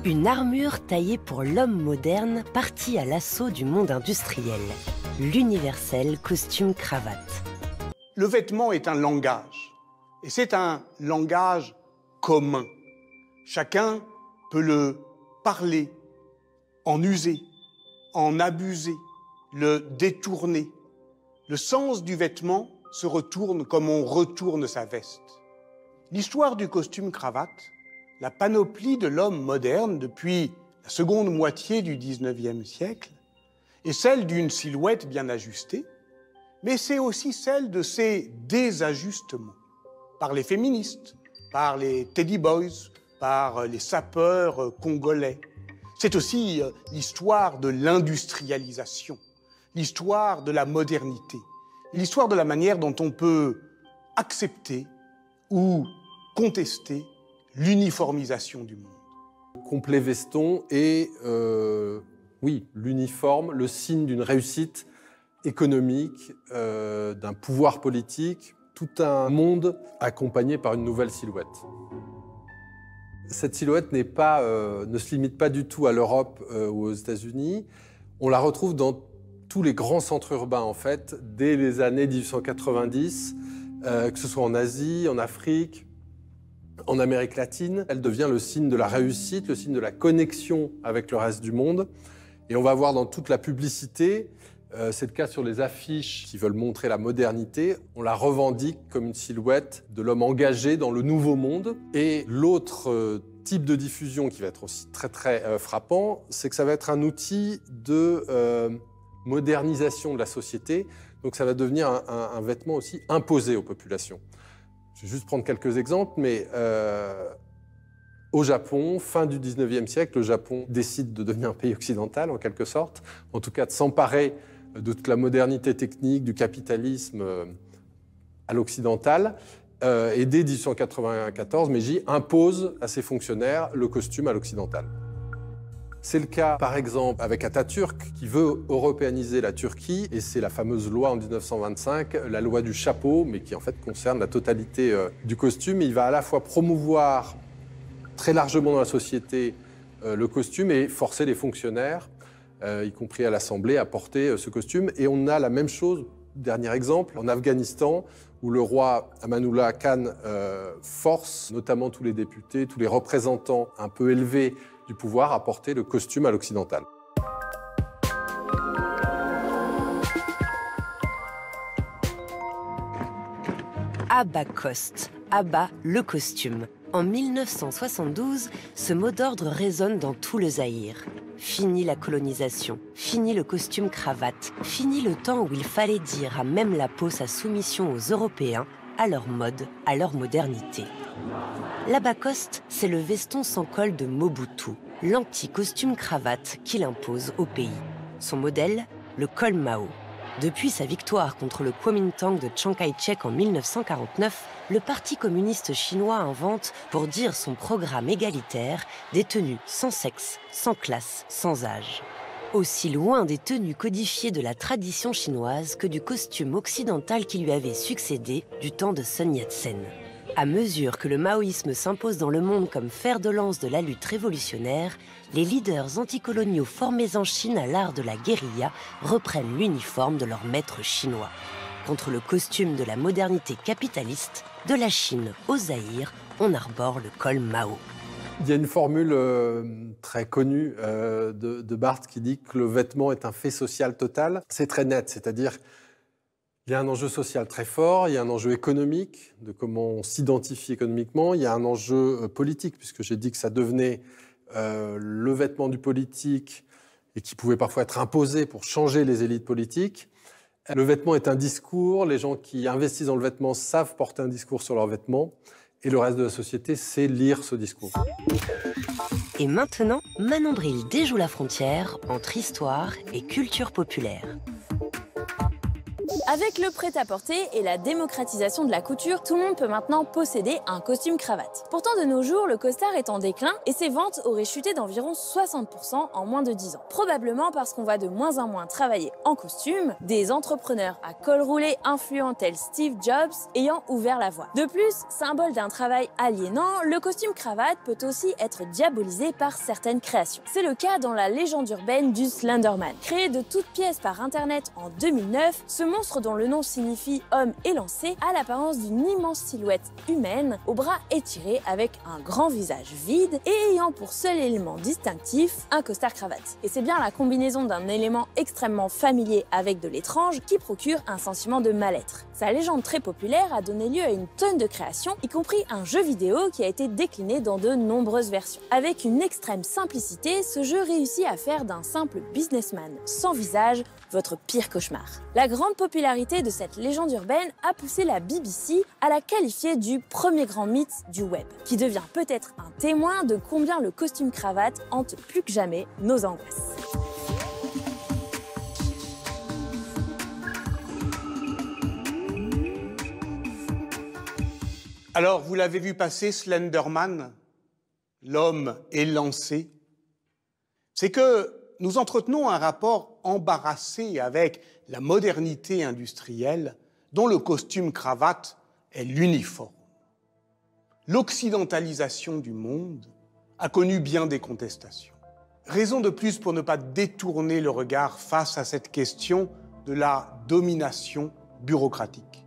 Une armure taillée pour l'homme moderne parti à l'assaut du monde industriel. L'universel costume-cravate. Le vêtement est un langage, et c'est un langage commun. Chacun peut le parler, en user, en abuser, le détourner. Le sens du vêtement se retourne comme on retourne sa veste. L'histoire du costume-cravate, la panoplie de l'homme moderne depuis la seconde moitié du XIXe siècle, est celle d'une silhouette bien ajustée, mais c'est aussi celle de ses désajustements, par les féministes, par les teddy boys, par les sapeurs congolais. C'est aussi l'histoire de l'industrialisation, l'histoire de la modernité, l'histoire de la manière dont on peut accepter ou contester l'uniformisation du monde. Complet veston est, oui, l'uniforme, le signe d'une réussite économique, d'un pouvoir politique, tout un monde accompagné par une nouvelle silhouette. Cette silhouette ne se limite pas du tout à l'Europe ou aux États-Unis. On la retrouve dans tous les grands centres urbains, en fait, dès les années 1890, que ce soit en Asie, en Afrique, en Amérique latine. Elle devient le signe de la réussite, le signe de la connexion avec le reste du monde. Et on va voir dans toute la publicité, c'est le cas sur les affiches qui veulent montrer la modernité, on la revendique comme une silhouette de l'homme engagé dans le nouveau monde. Et l'autre type de diffusion qui va être aussi très très frappant, c'est que ça va être un outil de modernisation de la société. Donc ça va devenir un vêtement aussi imposé aux populations. Je vais juste prendre quelques exemples, mais au Japon, fin du 19e siècle, le Japon décide de devenir un pays occidental, en quelque sorte, en tout cas de s'emparer de toute la modernité technique, du capitalisme à l'occidental. Et dès 1894, Meiji impose à ses fonctionnaires le costume à l'occidental. C'est le cas, par exemple, avec Atatürk, qui veut européaniser la Turquie, et c'est la fameuse loi en 1925, la loi du chapeau, mais qui en fait concerne la totalité du costume. Il va à la fois promouvoir très largement dans la société le costume et forcer les fonctionnaires, y compris à l'Assemblée, à porter ce costume. Et on a la même chose, dernier exemple, en Afghanistan, où le roi Amanullah Khan force notamment tous les députés, tous les représentants un peu élevés du pouvoir à porter le costume à l'occidental. Abba Coste, Abba le costume. En 1972, ce mot d'ordre résonne dans tout le Zaïre. Fini la colonisation, fini le costume-cravate, fini le temps où il fallait dire à même la peau sa soumission aux Européens, à leur mode, à leur modernité. L'Abba Coste, c'est le veston sans col de Mobutu, l'anti-costume-cravate qu'il impose au pays. Son modèle, le col Mao. Depuis sa victoire contre le Kuomintang de Chiang Kai-shek en 1949, le Parti communiste chinois invente, pour dire son programme égalitaire, des tenues sans sexe, sans classe, sans âge. Aussi loin des tenues codifiées de la tradition chinoise que du costume occidental qui lui avait succédé du temps de Sun Yat-sen. À mesure que le maoïsme s'impose dans le monde comme fer de lance de la lutte révolutionnaire, les leaders anticoloniaux formés en Chine à l'art de la guérilla reprennent l'uniforme de leur maître chinois. Contre le costume de la modernité capitaliste, de la Chine au Zaïre, on arbore le col Mao. Il y a une formule très connue de Barthes qui dit que le vêtement est un fait social total. C'est très net, c'est-à-dire il y a un enjeu social très fort, il y a un enjeu économique, de comment on s'identifie économiquement, il y a un enjeu politique, puisque j'ai dit que ça devenait le vêtement du politique et qui pouvait parfois être imposé pour changer les élites politiques. Le vêtement est un discours, les gens qui investissent dans le vêtement savent porter un discours sur leur vêtement, et le reste de la société sait lire ce discours. Et maintenant, Manon Bril déjoue la frontière entre histoire et culture populaire. Avec le prêt-à-porter et la démocratisation de la couture, tout le monde peut maintenant posséder un costume cravate. Pourtant, de nos jours, le costard est en déclin et ses ventes auraient chuté d'environ 60% en moins de 10 ans. Probablement parce qu'on va de moins en moins travailler en costume, des entrepreneurs à col roulé influents tels Steve Jobs ayant ouvert la voie. De plus, symbole d'un travail aliénant, le costume cravate peut aussi être diabolisé par certaines créations. C'est le cas dans la légende urbaine du Slenderman. Créé de toutes pièces par internet en 2009, ce monstre dont le nom signifie homme élancé a l'apparence d'une immense silhouette humaine aux bras étirés avec un grand visage vide et ayant pour seul élément distinctif un costard cravate. Et c'est bien la combinaison d'un élément extrêmement familier avec de l'étrange qui procure un sentiment de mal-être. Sa légende très populaire a donné lieu à une tonne de créations, y compris un jeu vidéo qui a été décliné dans de nombreuses versions. Avec une extrême simplicité, ce jeu réussit à faire d'un simple businessman sans visage votre pire cauchemar. La grande popularité de cette légende urbaine a poussé la BBC à la qualifier du premier grand mythe du web, qui devient peut-être un témoin de combien le costume cravate hante plus que jamais nos angoisses. Alors, vous l'avez vu passer, Slenderman, l'homme élancé. C'est que nous entretenons un rapport embarrassé avec la modernité industrielle dont le costume cravate est l'uniforme. L'occidentalisation du monde a connu bien des contestations. Raison de plus pour ne pas détourner le regard face à cette question de la domination bureaucratique.